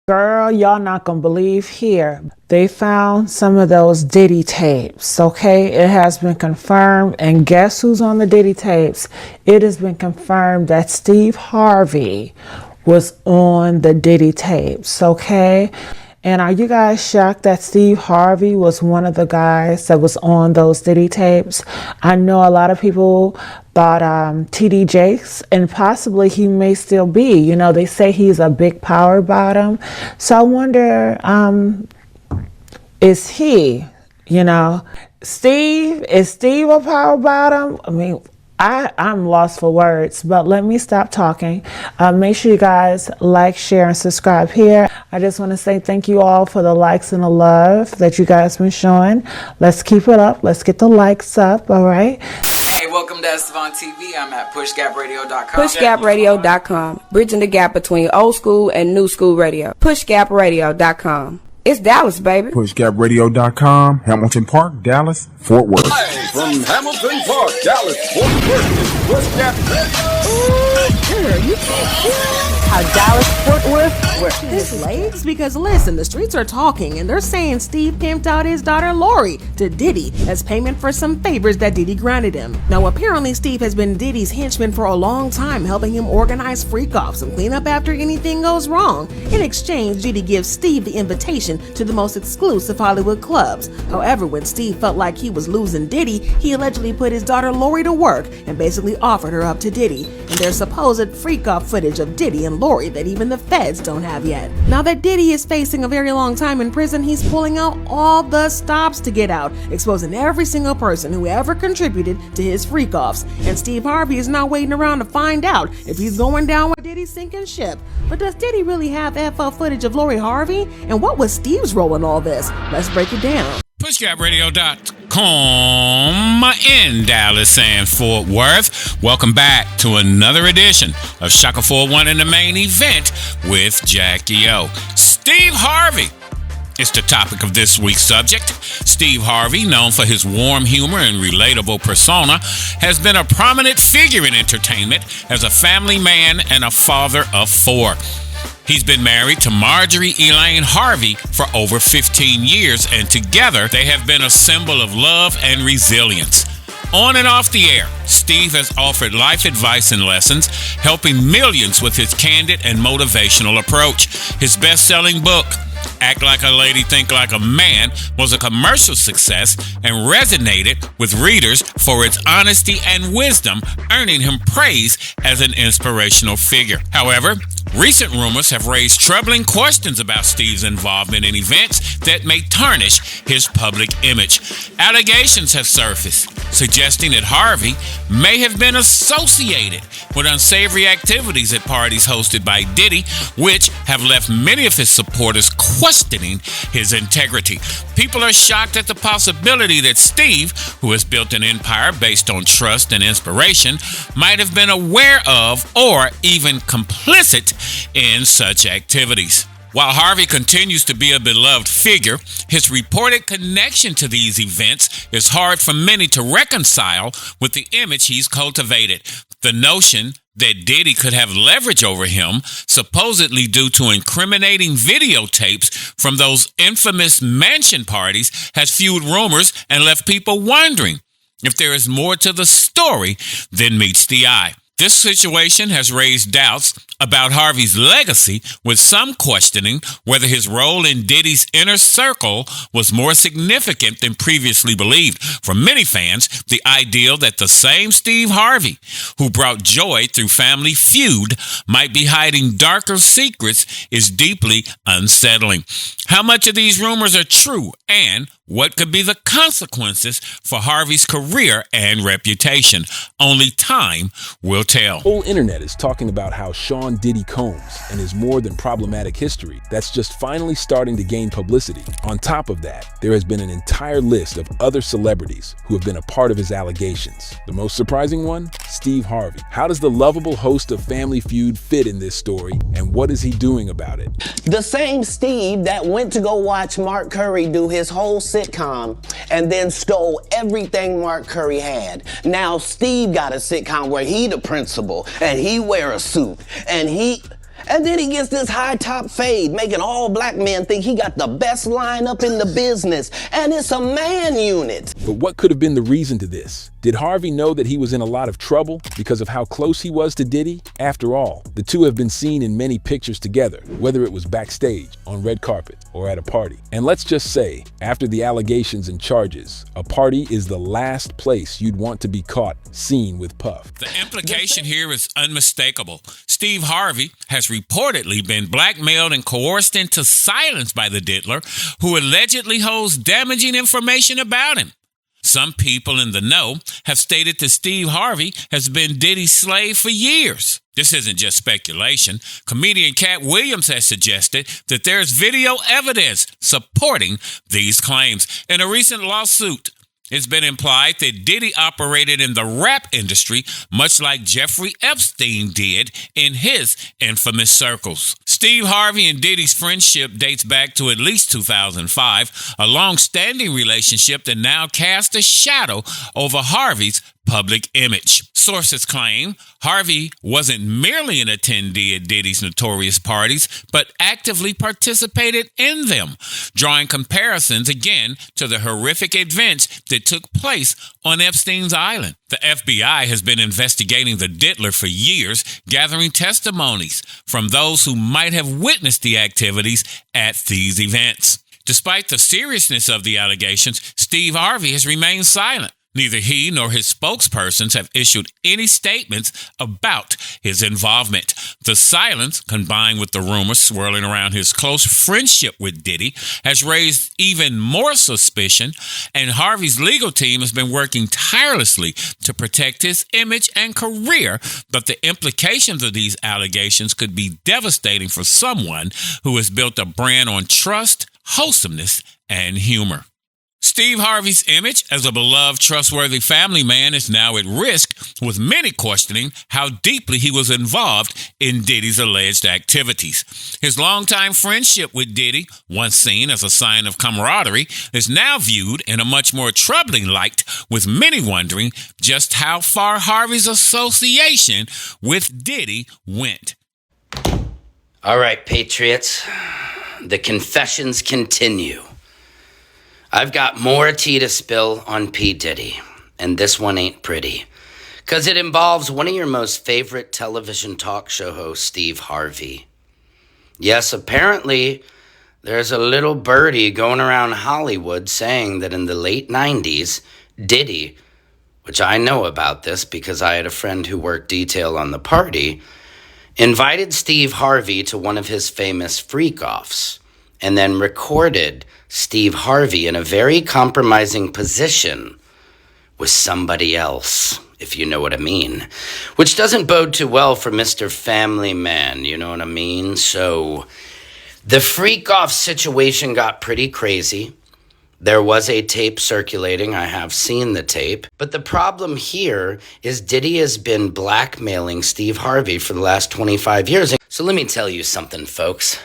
Girl, y'all not gonna believe here. They found some of those Diddy tapes, okay? It has been confirmed, and guess who's on the Diddy tapes? It has been confirmed that Steve Harvey was on the Diddy tapes, okay? And are you guys shocked that Steve Harvey was one of the guys that was on those Diddy tapes? I know a lot of people thought TD Jakes, and possibly he may still be. You know, they say he's a big power bottom. So I wonder, is he, you know, is Steve a power bottom? I mean, I'm lost for words, but let me stop talking. Make sure you guys like, share, and subscribe here. I just want to say thank you all for the likes and the love that you guys been showing. Let's keep it up. Let's get the likes up, all right? Hey, welcome to Estevan TV. I'm at PushGapRadio.com. PushGapRadio.com, bridging the gap between old school and new school radio. PushGapRadio.com. It's Dallas, baby. PushGapRadio.com, Hamilton Park, Dallas, Fort Worth. Hey, from Hamilton Park, Dallas, Fort Worth, PushGap Radio. Girl, you can't hear how Dallas, Fort Worth works his legs? Because listen, the streets are talking and they're saying Steve pimped out his daughter Lori to Diddy as payment for some favors that Diddy granted him. Now apparently Steve has been Diddy's henchman for a long time, helping him organize freak-offs and clean up after anything goes wrong. In exchange, Diddy gives Steve the invitation to the most exclusive Hollywood clubs. However, when Steve felt like he was losing Diddy, he allegedly put his daughter Lori to work and basically offered her up to Diddy. And there's supposed freak-off footage of Diddy and Lori that even the feds don't have yet. Now that Diddy is facing a very long time in prison, he's pulling out all the stops to get out, exposing every single person who ever contributed to his freak-offs. And Steve Harvey is now waiting around to find out if he's going down with Diddy's sinking ship. But does Diddy really have FO footage of Lori Harvey? And what was Steve's role in all this? Let's break it down. PushGapRadio.com in Dallas and Fort Worth. Welcome back to another edition of Shaka 41 in the main event with Jackie O. Steve Harvey is the topic of this week's subject. Steve Harvey, known for his warm humor and relatable persona, has been a prominent figure in entertainment as a family man and a father of four. He's been married to Marjorie Elaine Harvey for over 15 years, and together they have been a symbol of love and resilience. On and off the air, Steve has offered life advice and lessons, helping millions with his candid and motivational approach. His best-selling book, Act Like a Lady, Think Like a Man, was a commercial success and resonated with readers for its honesty and wisdom, earning him praise as an inspirational figure. However, recent rumors have raised troubling questions about Steve's involvement in events that may tarnish his public image. Allegations have surfaced, suggesting that Harvey may have been associated with unsavory activities at parties hosted by Diddy, which have left many of his supporters questioning his integrity. People are shocked at the possibility that Steve, who has built an empire based on trust and inspiration, might have been aware of or even complicit in such activities. While Harvey continues to be a beloved figure, his reported connection to these events is hard for many to reconcile with the image he's cultivated. The notion that Diddy could have leverage over him, supposedly due to incriminating videotapes from those infamous mansion parties, has fueled rumors and left people wondering if there is more to the story than meets the eye. This situation has raised doubts about Harvey's legacy, with some questioning whether his role in Diddy's inner circle was more significant than previously believed. For many fans, the idea that the same Steve Harvey, who brought joy through Family Feud, might be hiding darker secrets is deeply unsettling. How much of these rumors are true, and what could be the consequences for Harvey's career and reputation? Only time will tell. The whole internet is talking about how Sean Diddy Combs and his more than problematic history that's just finally starting to gain publicity. On top of that, there has been an entire list of other celebrities who have been a part of his allegations. The most surprising one? Steve Harvey. How does the lovable host of Family Feud fit in this story, and what is he doing about it? The same Steve that went to go watch Mark Curry do his whole sitcom and then stole everything Mark Curry had. Now Steve got a sitcom where he the principal and he wear a suit and And then he gets this high top fade, making all black men think he got the best lineup in the business. And it's a man unit. But what could have been the reason to this? Did Harvey know that he was in a lot of trouble because of how close he was to Diddy? After all, the two have been seen in many pictures together, whether it was backstage, on red carpet, or at a party. And let's just say, after the allegations and charges, a party is the last place you'd want to be caught seen with Puff. The implication here is unmistakable. Steve Harvey has reportedly been blackmailed and coerced into silence by the diddler, who allegedly holds damaging information about him. Some people in the know have stated that Steve Harvey has been Diddy's slave for years. This isn't just speculation. Comedian Katt Williams has suggested that there's video evidence supporting these claims. In a recent lawsuit, it's been implied that Diddy operated in the rap industry much like Jeffrey Epstein did in his infamous circles. Steve Harvey and Diddy's friendship dates back to at least 2005, a long-standing relationship that now casts a shadow over Harvey's public image. Sources claim Harvey wasn't merely an attendee at Diddy's notorious parties, but actively participated in them, drawing comparisons again to the horrific events that took place on Epstein's Island. The FBI has been investigating the diddler for years, gathering testimonies from those who might have witnessed the activities at these events. Despite the seriousness of the allegations, Steve Harvey has remained silent. Neither he nor his spokespersons have issued any statements about his involvement. The silence, combined with the rumors swirling around his close friendship with Diddy, has raised even more suspicion, and Harvey's legal team has been working tirelessly to protect his image and career, but the implications of these allegations could be devastating for someone who has built a brand on trust, wholesomeness, and humor. Steve Harvey's image as a beloved, trustworthy family man is now at risk, with many questioning how deeply he was involved in Diddy's alleged activities. His longtime friendship with Diddy, once seen as a sign of camaraderie, is now viewed in a much more troubling light, with many wondering just how far Harvey's association with Diddy went. All right, Patriots, the confessions continue. I've got more tea to spill on P. Diddy, and this one ain't pretty, because it involves one of your most favorite television talk show hosts, Steve Harvey. Yes, apparently there's a little birdie going around Hollywood saying that in the late 90s, Diddy, which I know about this because I had a friend who worked detail on the party, invited Steve Harvey to one of his famous freak-offs, and then recorded Steve Harvey in a very compromising position with somebody else, if you know what I mean. Which doesn't bode too well for Mr. Family Man, you know what I mean? So the freak-off situation got pretty crazy. There was a tape circulating. I have seen the tape. But the problem here is Diddy has been blackmailing Steve Harvey for the last 25 years. So let me tell you something, folks.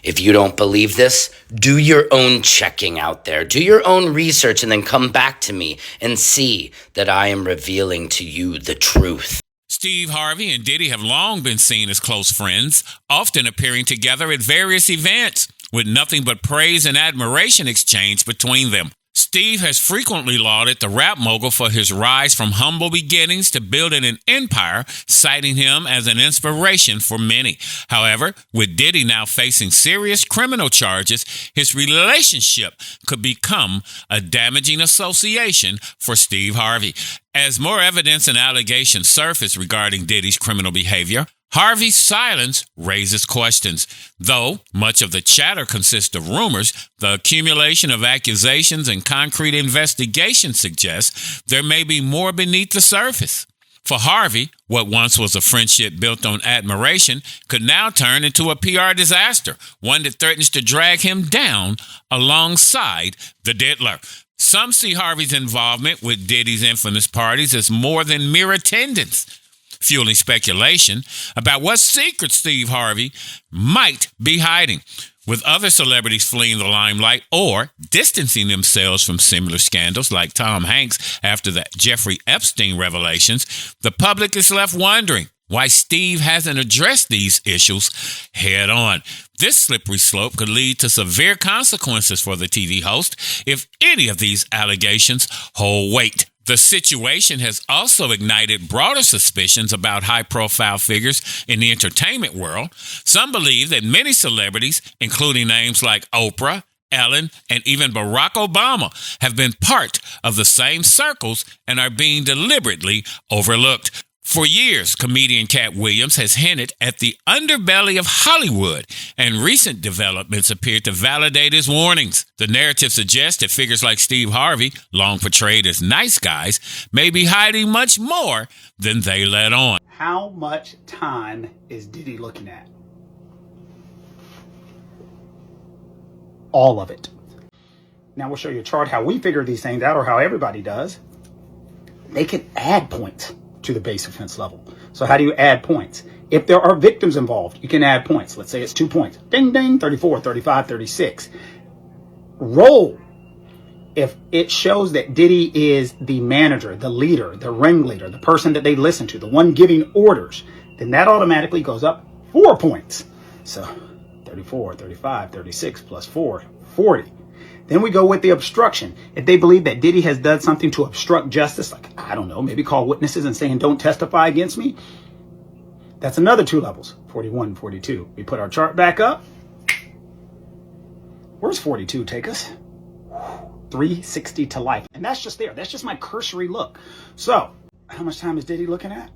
If you don't believe this, do your own checking out there. Do your own research and then come back to me and see that I am revealing to you the truth. Steve Harvey and Diddy have long been seen as close friends, often appearing together at various events, with nothing but praise and admiration exchanged between them. Steve has frequently lauded the rap mogul for his rise from humble beginnings to building an empire, citing him as an inspiration for many. However, with Diddy now facing serious criminal charges, his relationship could become a damaging association for Steve Harvey. As more evidence and allegations surface regarding Diddy's criminal behavior, Harvey's silence raises questions. Though much of the chatter consists of rumors, the accumulation of accusations and concrete investigations suggests there may be more beneath the surface. For Harvey, what once was a friendship built on admiration could now turn into a PR disaster, one that threatens to drag him down alongside the diddler. Some see Harvey's involvement with Diddy's infamous parties as more than mere attendance, fueling speculation about what secrets Steve Harvey might be hiding. With other celebrities fleeing the limelight or distancing themselves from similar scandals like Tom Hanks after the Jeffrey Epstein revelations, the public is left wondering, why Steve hasn't addressed these issues head on. This slippery slope could lead to severe consequences for the TV host if any of these allegations hold weight. The situation has also ignited broader suspicions about high-profile figures in the entertainment world. Some believe that many celebrities, including names like Oprah, Ellen, and even Barack Obama, have been part of the same circles and are being deliberately overlooked. For years, comedian Katt Williams has hinted at the underbelly of Hollywood, and recent developments appear to validate his warnings. The narrative suggests that figures like Steve Harvey, long portrayed as nice guys, may be hiding much more than they let on. How much time is Diddy looking at? All of it. Now we'll show you a chart how we figure these things out, or how everybody does. They can add points to the base offense level. So how do you add points? If there are victims involved, you can add points. Let's say it's 2 points. Ding, ding, 34, 35, 36. Roll. If it shows that Diddy is the manager, the leader, the ringleader, the person that they listen to, the one giving orders, then that automatically goes up 4 points. So 34, 35, 36 plus 4, 40. Then we go with the obstruction. If they believe that Diddy has done something to obstruct justice, like, I don't know, maybe call witnesses and saying, don't testify against me, that's another 2 levels, 41, 42. We put our chart back up. Where's 42 take us? 360 to life. And that's just there. That's just my cursory look. So, how much time is Diddy looking at?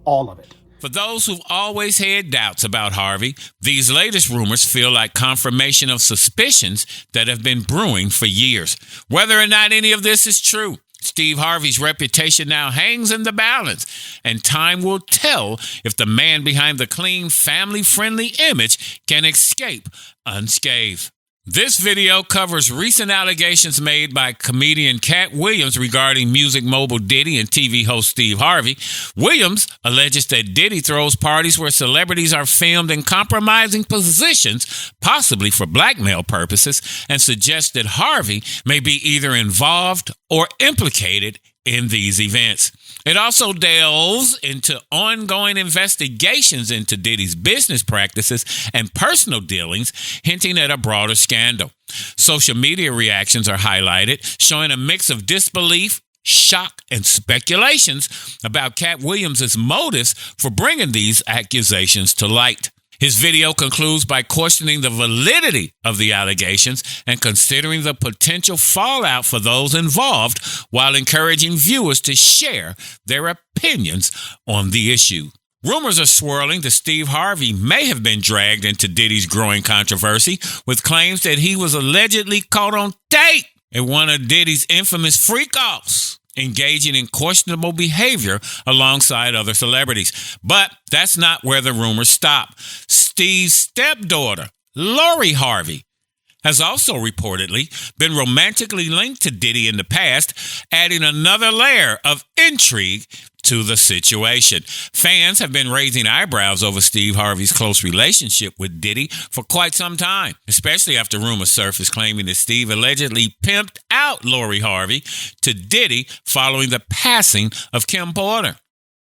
All of it. For those who've always had doubts about Harvey, these latest rumors feel like confirmation of suspicions that have been brewing for years. Whether or not any of this is true, Steve Harvey's reputation now hangs in the balance, and time will tell if the man behind the clean, family-friendly image can escape unscathed. This video covers recent allegations made by comedian Katt Williams regarding music mogul Diddy and TV host Steve Harvey. Williams alleges that Diddy throws parties where celebrities are filmed in compromising positions, possibly for blackmail purposes, and suggests that Harvey may be either involved or implicated in these events. It also delves into ongoing investigations into Diddy's business practices and personal dealings, hinting at a broader scandal. Social media reactions are highlighted, showing a mix of disbelief, shock, and speculations about Katt Williams' motives for bringing these accusations to light. His video concludes by questioning the validity of the allegations and considering the potential fallout for those involved, while encouraging viewers to share their opinions on the issue. Rumors are swirling that Steve Harvey may have been dragged into Diddy's growing controversy, with claims that he was allegedly caught on tape at one of Diddy's infamous freak-offs, engaging in questionable behavior alongside other celebrities. But that's not where the rumors stop. Steve's stepdaughter, Lori Harvey, has also reportedly been romantically linked to Diddy in the past, adding another layer of intrigue to the situation. Fans have been raising eyebrows over Steve Harvey's close relationship with Diddy for quite some time, especially after rumors surfaced claiming that Steve allegedly pimped out Lori Harvey to Diddy following the passing of Kim Porter.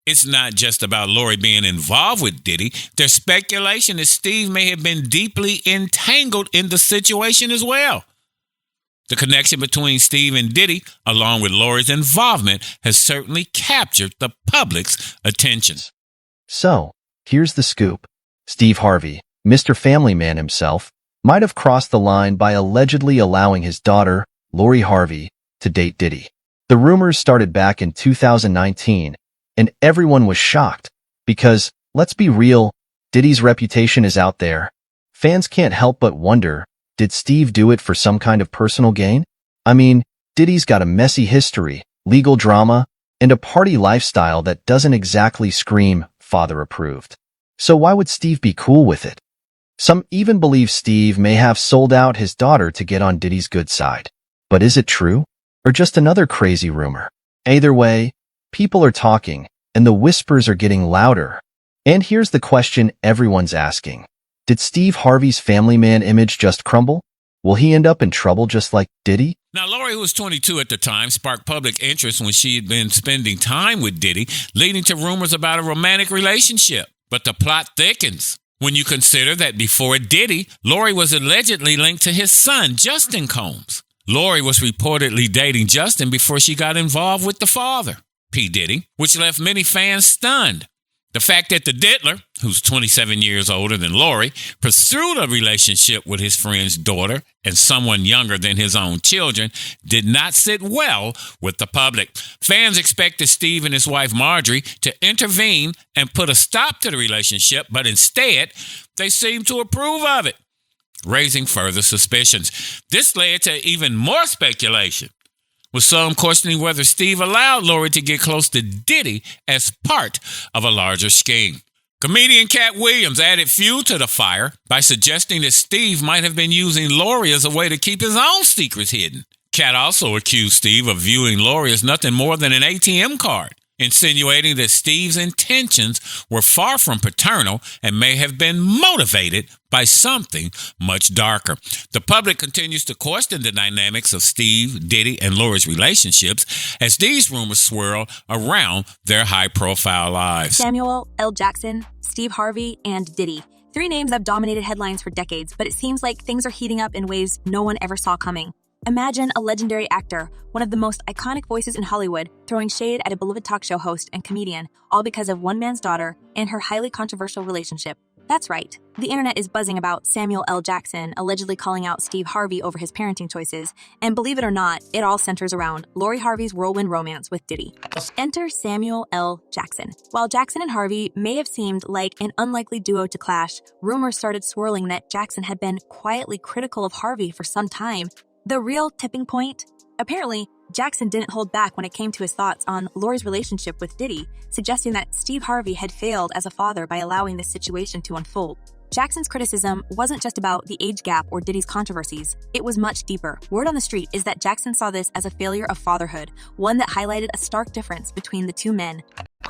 It's not just about Lori being involved with Diddy. There's speculation that Steve may have been deeply entangled in the situation as well. The connection between Steve and Diddy, along with Lori's involvement, has certainly captured the public's attention. So, here's the scoop. Steve Harvey, Mr. Family Man himself, might have crossed the line by allegedly allowing his daughter, Lori Harvey, to date Diddy. The rumors started back in 2019, and everyone was shocked because, let's be real, Diddy's reputation is out there. Fans can't help but wonder, did Steve do it for some kind of personal gain? I mean, Diddy's got a messy history, legal drama, and a party lifestyle that doesn't exactly scream father approved. So why would Steve be cool with it? Some even believe Steve may have sold out his daughter to get on Diddy's good side. But is it true? Or just another crazy rumor? Either way, people are talking, and the whispers are getting louder. And here's the question everyone's asking. Did Steve Harvey's family man image just crumble? Will he end up in trouble just like Diddy? Now, Lori, who was 22 at the time, sparked public interest when she had been spending time with Diddy, leading to rumors about a romantic relationship. But the plot thickens when you consider that before Diddy, Lori was allegedly linked to his son, Justin Combs. Lori was reportedly dating Justin before she got involved with the father, P. Diddy, which left many fans stunned. The fact that the Diddler, who's 27 years older than Lori, pursued a relationship with his friend's daughter and someone younger than his own children did not sit well with the public. Fans expected Steve and his wife Marjorie to intervene and put a stop to the relationship, but instead, they seemed to approve of it, raising further suspicions. This led to even more speculation, with some questioning whether Steve allowed Lori to get close to Diddy as part of a larger scheme. Comedian Katt Williams added fuel to the fire by suggesting that Steve might have been using Lori as a way to keep his own secrets hidden. Katt also accused Steve of viewing Lori as nothing more than an ATM card, insinuating that Steve's intentions were far from paternal and may have been motivated by something much darker. The public continues to question the dynamics of Steve, Diddy, and Lori's relationships as these rumors swirl around their high-profile lives. Samuel L. Jackson, Steve Harvey, and Diddy. 3 names have dominated headlines for decades, but it seems like things are heating up in ways no one ever saw coming. Imagine a legendary actor, one of the most iconic voices in Hollywood, throwing shade at a beloved talk show host and comedian, all because of one man's daughter and her highly controversial relationship. That's right. The internet is buzzing about Samuel L. Jackson allegedly calling out Steve Harvey over his parenting choices, and believe it or not, it all centers around Lori Harvey's whirlwind romance with Diddy. Enter Samuel L. Jackson. While Jackson and Harvey may have seemed like an unlikely duo to clash, rumors started swirling that Jackson had been quietly critical of Harvey for some time. The real tipping point? Apparently, Jackson didn't hold back when it came to his thoughts on Lori's relationship with Diddy, suggesting that Steve Harvey had failed as a father by allowing this situation to unfold. Jackson's criticism wasn't just about the age gap or Diddy's controversies. It was much deeper. Word on the street is that Jackson saw this as a failure of fatherhood, one that highlighted a stark difference between the two men.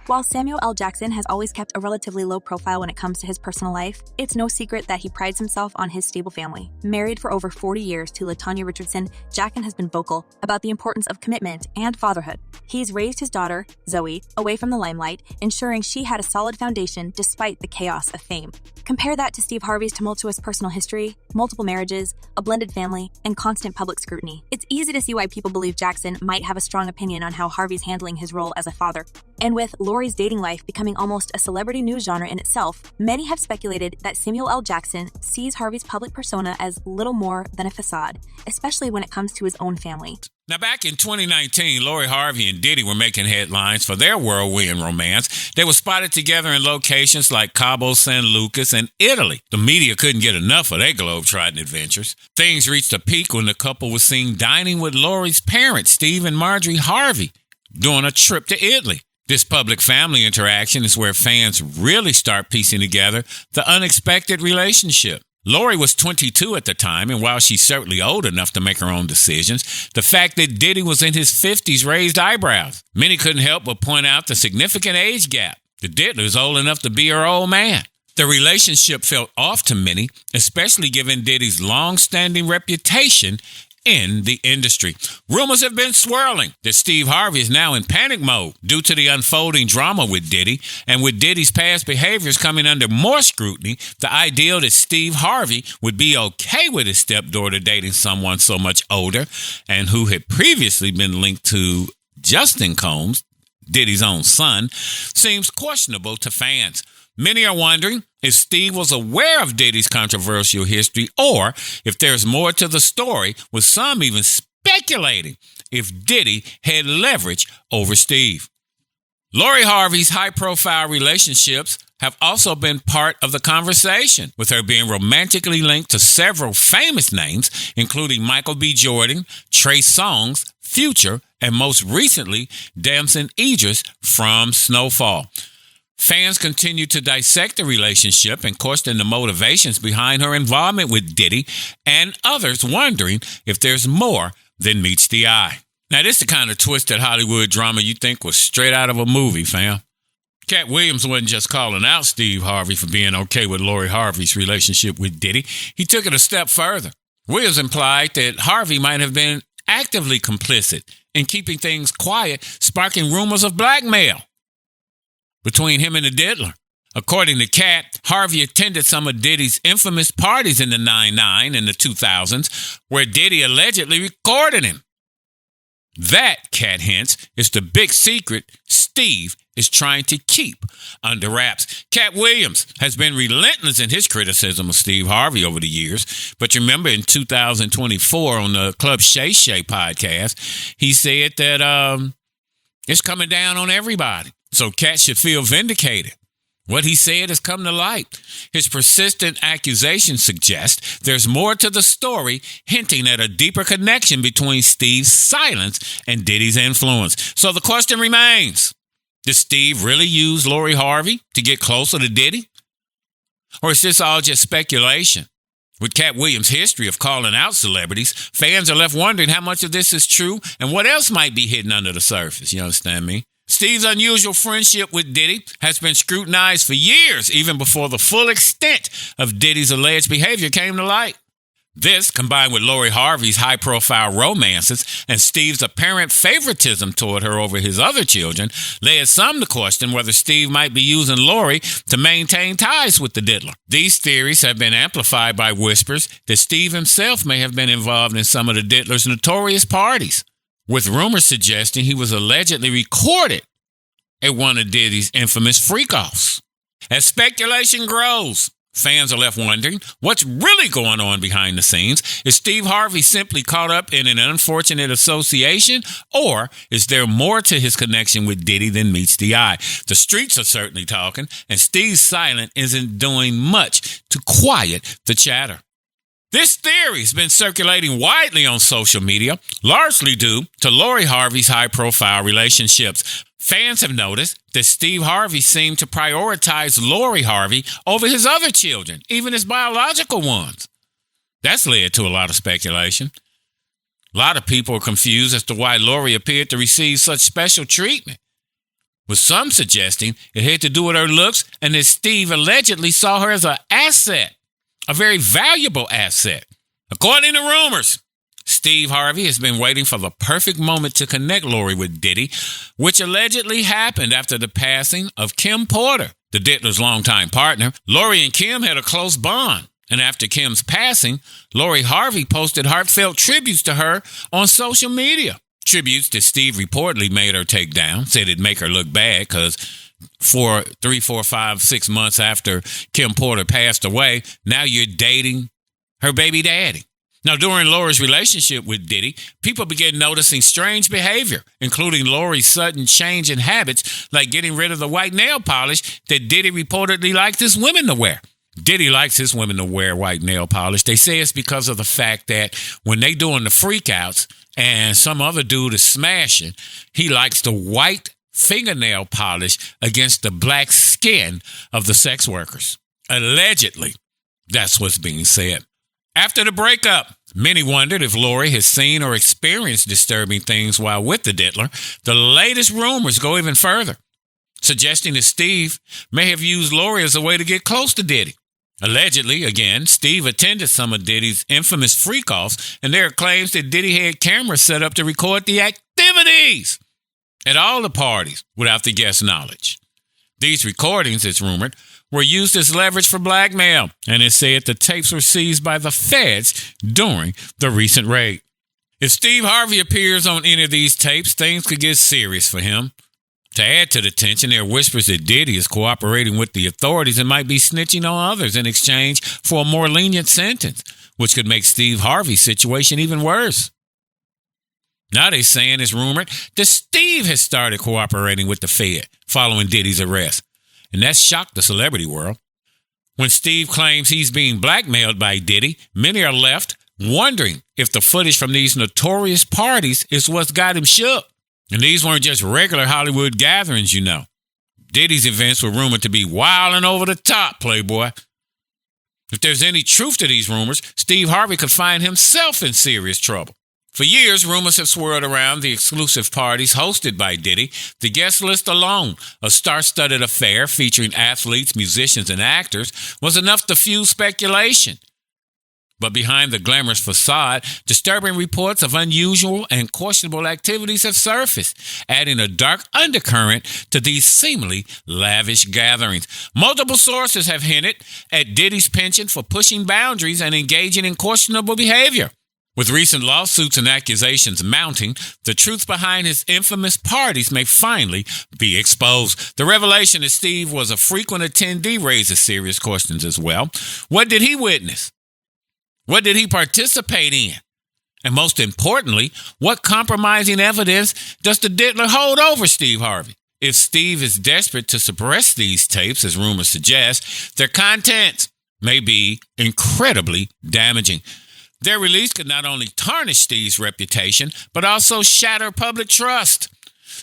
While Samuel L. Jackson has always kept a relatively low profile when it comes to his personal life, it's no secret that he prides himself on his stable family. Married for over 40 years to LaTanya Richardson, Jackson has been vocal about the importance of commitment and fatherhood. He's raised his daughter, Zoe, away from the limelight, ensuring she had a solid foundation despite the chaos of fame. Compare that to Steve Harvey's tumultuous personal history, multiple marriages, a blended family, and constant public scrutiny. It's easy to see why people believe Jackson might have a strong opinion on how Harvey's handling his role as a father. And with Lori's dating life becoming almost a celebrity news genre in itself, many have speculated that Samuel L. Jackson sees Harvey's public persona as little more than a facade, especially when it comes to his own family. Now, back in 2019, Lori Harvey and Diddy were making headlines for their whirlwind romance. They were spotted together in locations like Cabo San Lucas and Italy. The media couldn't get enough of their globe-trotting adventures. Things reached a peak when the couple was seen dining with Lori's parents, Steve and Marjorie Harvey, during a trip to Italy. This public family interaction is where fans really start piecing together the unexpected relationship. Lori was 22 at the time, and while she's certainly old enough to make her own decisions, the fact that Diddy was in his 50s raised eyebrows. Many couldn't help but point out the significant age gap. The Diddler is old enough to be her old man. The relationship felt off to many, especially given Diddy's long-standing reputation in the industry. Rumors have been swirling that Steve Harvey is now in panic mode due to the unfolding drama with Diddy, and with Diddy's past behaviors coming under more scrutiny, the idea that Steve Harvey would be okay with his stepdaughter dating someone so much older and who had previously been linked to Justin Combs, Diddy's own son, seems questionable to fans. Many are wondering if Steve was aware of Diddy's controversial history or if there's more to the story, with some even speculating if Diddy had leverage over Steve. Lori Harvey's high-profile relationships have also been part of the conversation, with her being romantically linked to several famous names, including Michael B. Jordan, Trey Songz, Future, and most recently, Damson Idris from Snowfall. Fans continue to dissect the relationship and question the motivations behind her involvement with Diddy, and others wondering if there's more than meets the eye. Now, this is the kind of twisted Hollywood drama you think was straight out of a movie, fam. Katt Williams wasn't just calling out Steve Harvey for being okay with Lori Harvey's relationship with Diddy. He took it a step further. Williams implied that Harvey might have been actively complicit in keeping things quiet, sparking rumors of blackmail between him and the diddler. According to Katt, Harvey attended some of Diddy's infamous parties in the 99 and the 2000s, where Diddy allegedly recorded him. That, Katt hints, is the big secret Steve is trying to keep under wraps. Katt Williams has been relentless in his criticism of Steve Harvey over the years. But remember in 2024 on the Club Shay Shay podcast, he said that it's coming down on everybody. So Katt should feel vindicated. What he said has come to light. His persistent accusations suggest there's more to the story, hinting at a deeper connection between Steve's silence and Diddy's influence. So the question remains, did Steve really use Lori Harvey to get closer to Diddy? Or is this all just speculation? With Katt Williams' history of calling out celebrities, fans are left wondering how much of this is true and what else might be hidden under the surface. You understand me? Steve's unusual friendship with Diddy has been scrutinized for years, even before the full extent of Diddy's alleged behavior came to light. This, combined with Lori Harvey's high-profile romances and Steve's apparent favoritism toward her over his other children, led some to question whether Steve might be using Lori to maintain ties with the diddler. These theories have been amplified by whispers that Steve himself may have been involved in some of the diddler's notorious parties, with rumors suggesting he was allegedly recorded at one of Diddy's infamous freak-offs. As speculation grows, fans are left wondering what's really going on behind the scenes. Is Steve Harvey simply caught up in an unfortunate association, or is there more to his connection with Diddy than meets the eye? The streets are certainly talking, and Steve's silence isn't doing much to quiet the chatter. This theory has been circulating widely on social media, largely due to Lori Harvey's high-profile relationships. Fans have noticed that Steve Harvey seemed to prioritize Lori Harvey over his other children, even his biological ones. That's led to a lot of speculation. A lot of people are confused as to why Lori appeared to receive such special treatment, with some suggesting it had to do with her looks and that Steve allegedly saw her as an asset. A very valuable asset. According to rumors, Steve Harvey has been waiting for the perfect moment to connect Lori with Diddy, which allegedly happened after the passing of Kim Porter, the diddler's longtime partner. Lori and Kim had a close bond, and after Kim's passing, Lori Harvey posted heartfelt tributes to her on social media. Tributes that Steve reportedly made her take down, said it'd make her look bad because 3, 4, 5, 6 months after Kim Porter passed away, now you're dating her baby daddy. Now, during Lori's relationship with Diddy, people began noticing strange behavior, including Lori's sudden change in habits, like getting rid of the white nail polish that Diddy reportedly liked his women to wear. Diddy likes his women to wear white nail polish. They say it's because of the fact that when they doing the freakouts and some other dude is smashing, he likes the white fingernail polish against the black skin of the sex workers. Allegedly, that's what's being said. After the breakup, many wondered if Lori has seen or experienced disturbing things while with the diddler. The latest rumors go even further, suggesting that Steve may have used Lori as a way to get close to Diddy. Allegedly, again, Steve attended some of Diddy's infamous freak-offs, and there are claims that Diddy had cameras set up to record the activities at all the parties without the guest's knowledge. These recordings, it's rumored, were used as leverage for blackmail, and it's said the tapes were seized by the feds during the recent raid. If Steve Harvey appears on any of these tapes, things could get serious for him. To add to the tension, there are whispers that Diddy is cooperating with the authorities and might be snitching on others in exchange for a more lenient sentence, which could make Steve Harvey's situation even worse. Now they're saying it's rumored that Steve has started cooperating with the Fed following Diddy's arrest. And that's shocked the celebrity world. When Steve claims he's being blackmailed by Diddy, many are left wondering if the footage from these notorious parties is what's got him shook. And these weren't just regular Hollywood gatherings, you know. Diddy's events were rumored to be wild and over the top, Playboy. If there's any truth to these rumors, Steve Harvey could find himself in serious trouble. For years, rumors have swirled around the exclusive parties hosted by Diddy. The guest list alone, a star-studded affair featuring athletes, musicians, and actors, was enough to fuel speculation. But behind the glamorous facade, disturbing reports of unusual and questionable activities have surfaced, adding a dark undercurrent to these seemingly lavish gatherings. Multiple sources have hinted at Diddy's penchant for pushing boundaries and engaging in questionable behavior. With recent lawsuits and accusations mounting, the truth behind his infamous parties may finally be exposed. The revelation that Steve was a frequent attendee raises serious questions as well. What did he witness? What did he participate in? And most importantly, what compromising evidence does the diddler hold over Steve Harvey? If Steve is desperate to suppress these tapes, as rumors suggest, their contents may be incredibly damaging. Their release could not only tarnish Steve's reputation, but also shatter public trust.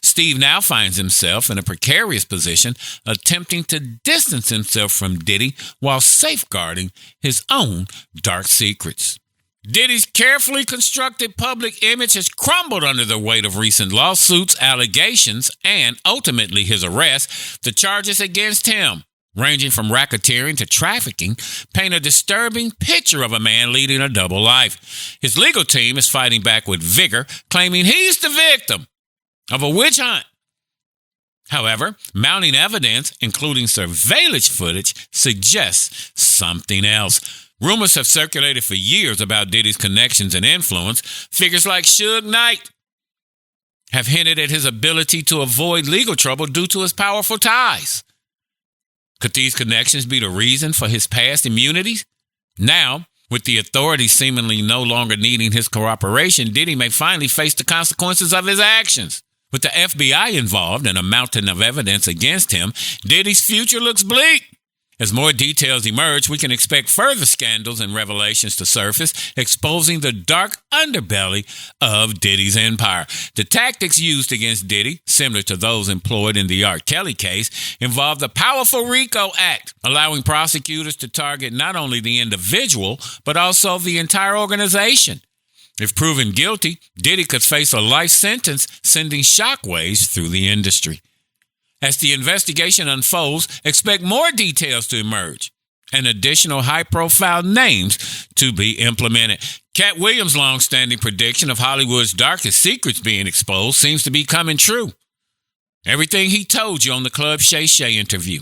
Steve now finds himself in a precarious position, attempting to distance himself from Diddy while safeguarding his own dark secrets. Diddy's carefully constructed public image has crumbled under the weight of recent lawsuits, allegations, and ultimately his arrest. The charges against him, ranging from racketeering to trafficking, paint a disturbing picture of a man leading a double life. His legal team is fighting back with vigor, claiming he's the victim of a witch hunt. However, mounting evidence, including surveillance footage, suggests something else. Rumors have circulated for years about Diddy's connections and influence. Figures like Suge Knight have hinted at his ability to avoid legal trouble due to his powerful ties. Could these connections be the reason for his past immunities? Now, with the authorities seemingly no longer needing his cooperation, Diddy may finally face the consequences of his actions. With the FBI involved and a mountain of evidence against him, Diddy's future looks bleak. As more details emerge, we can expect further scandals and revelations to surface, exposing the dark underbelly of Diddy's empire. The tactics used against Diddy, similar to those employed in the R. Kelly case, involve the powerful RICO Act, allowing prosecutors to target not only the individual, but also the entire organization. If proven guilty, Diddy could face a life sentence, sending shockwaves through the industry. As the investigation unfolds, expect more details to emerge and additional high-profile names to be implemented. Katt Williams' long-standing prediction of Hollywood's darkest secrets being exposed seems to be coming true. Everything he told you on the Club Shay Shay interview.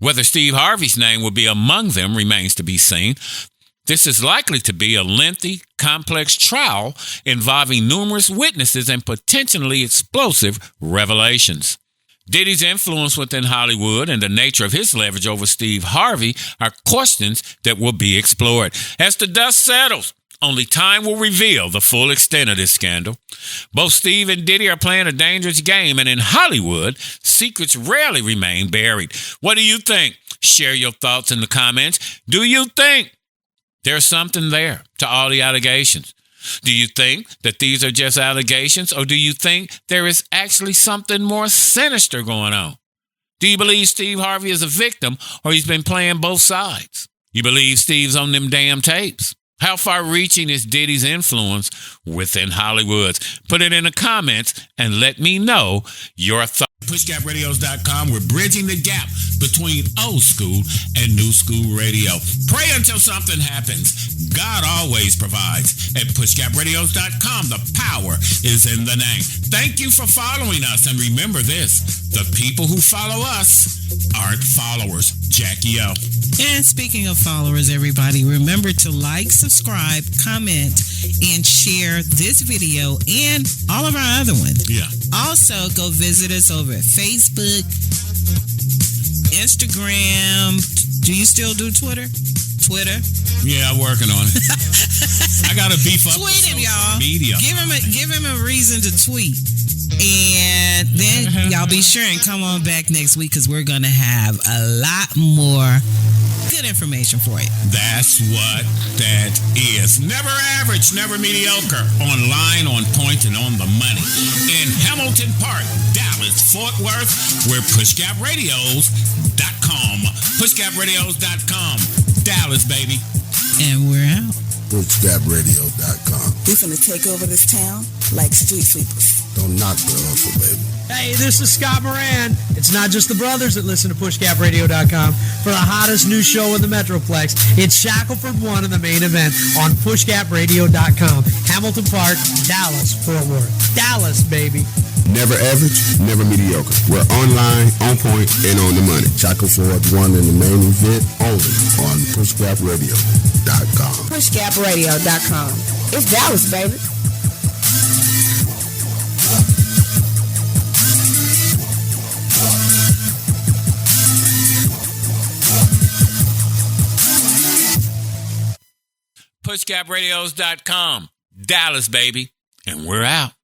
Whether Steve Harvey's name will be among them remains to be seen. This is likely to be a lengthy, complex trial involving numerous witnesses and potentially explosive revelations. Diddy's influence within Hollywood and the nature of his leverage over Steve Harvey are questions that will be explored. As the dust settles, only time will reveal the full extent of this scandal. Both Steve and Diddy are playing a dangerous game, and in Hollywood, secrets rarely remain buried. What do you think? Share your thoughts in the comments. Do you think there's something there to all the allegations? Do you think that these are just allegations, or do you think there is actually something more sinister going on? Do you believe Steve Harvey is a victim, or he's been playing both sides? You believe Steve's on them damn tapes? How far-reaching is Diddy's influence within Hollywood? Put it in the comments and let me know your thoughts. PushGapRadios.com. We're bridging the gap between old school and new school radio. Pray until something happens. God always provides. At PushGapRadios.com, the power is in the name. Thank you for following us. And remember this, the people who follow us aren't followers. Jackie O. And speaking of followers, everybody, remember to like, subscribe, comment, and share this video and all of our other ones. Yeah. Also, go visit us over at Facebook, Instagram. Do you still do Twitter? Yeah, I'm working on it. I got to beef up tweet him, y'all. Media. Give him a reason to tweet. And then y'all be sure and come on back next week, because we're going to have a lot more good information for you. That's what that is. Never average, never mediocre. Online, on point, and on the money. In Hamilton Park, Dallas, Fort Worth, we're PushGapRadios.com. PushGapRadios.com. Dallas, baby. And we're out. PushGapRadio.com. We're going to take over this town like street sweepers. Don't knock the hustle, baby. Hey, this is Scott Moran. It's not just the brothers that listen to PushGapRadio.com. For the hottest new show in the Metroplex, it's Shackleford 1 in the main event on PushGapRadio.com. Hamilton Park, Dallas, Fort Worth. Dallas, baby. Never average, never mediocre. We're online, on point, and on the money. Shackleford 1 in the main event only on PushGapRadio.com. PushGapRadio.com. It's Dallas, baby. PushGapRadios.com. Dallas, baby. And we're out.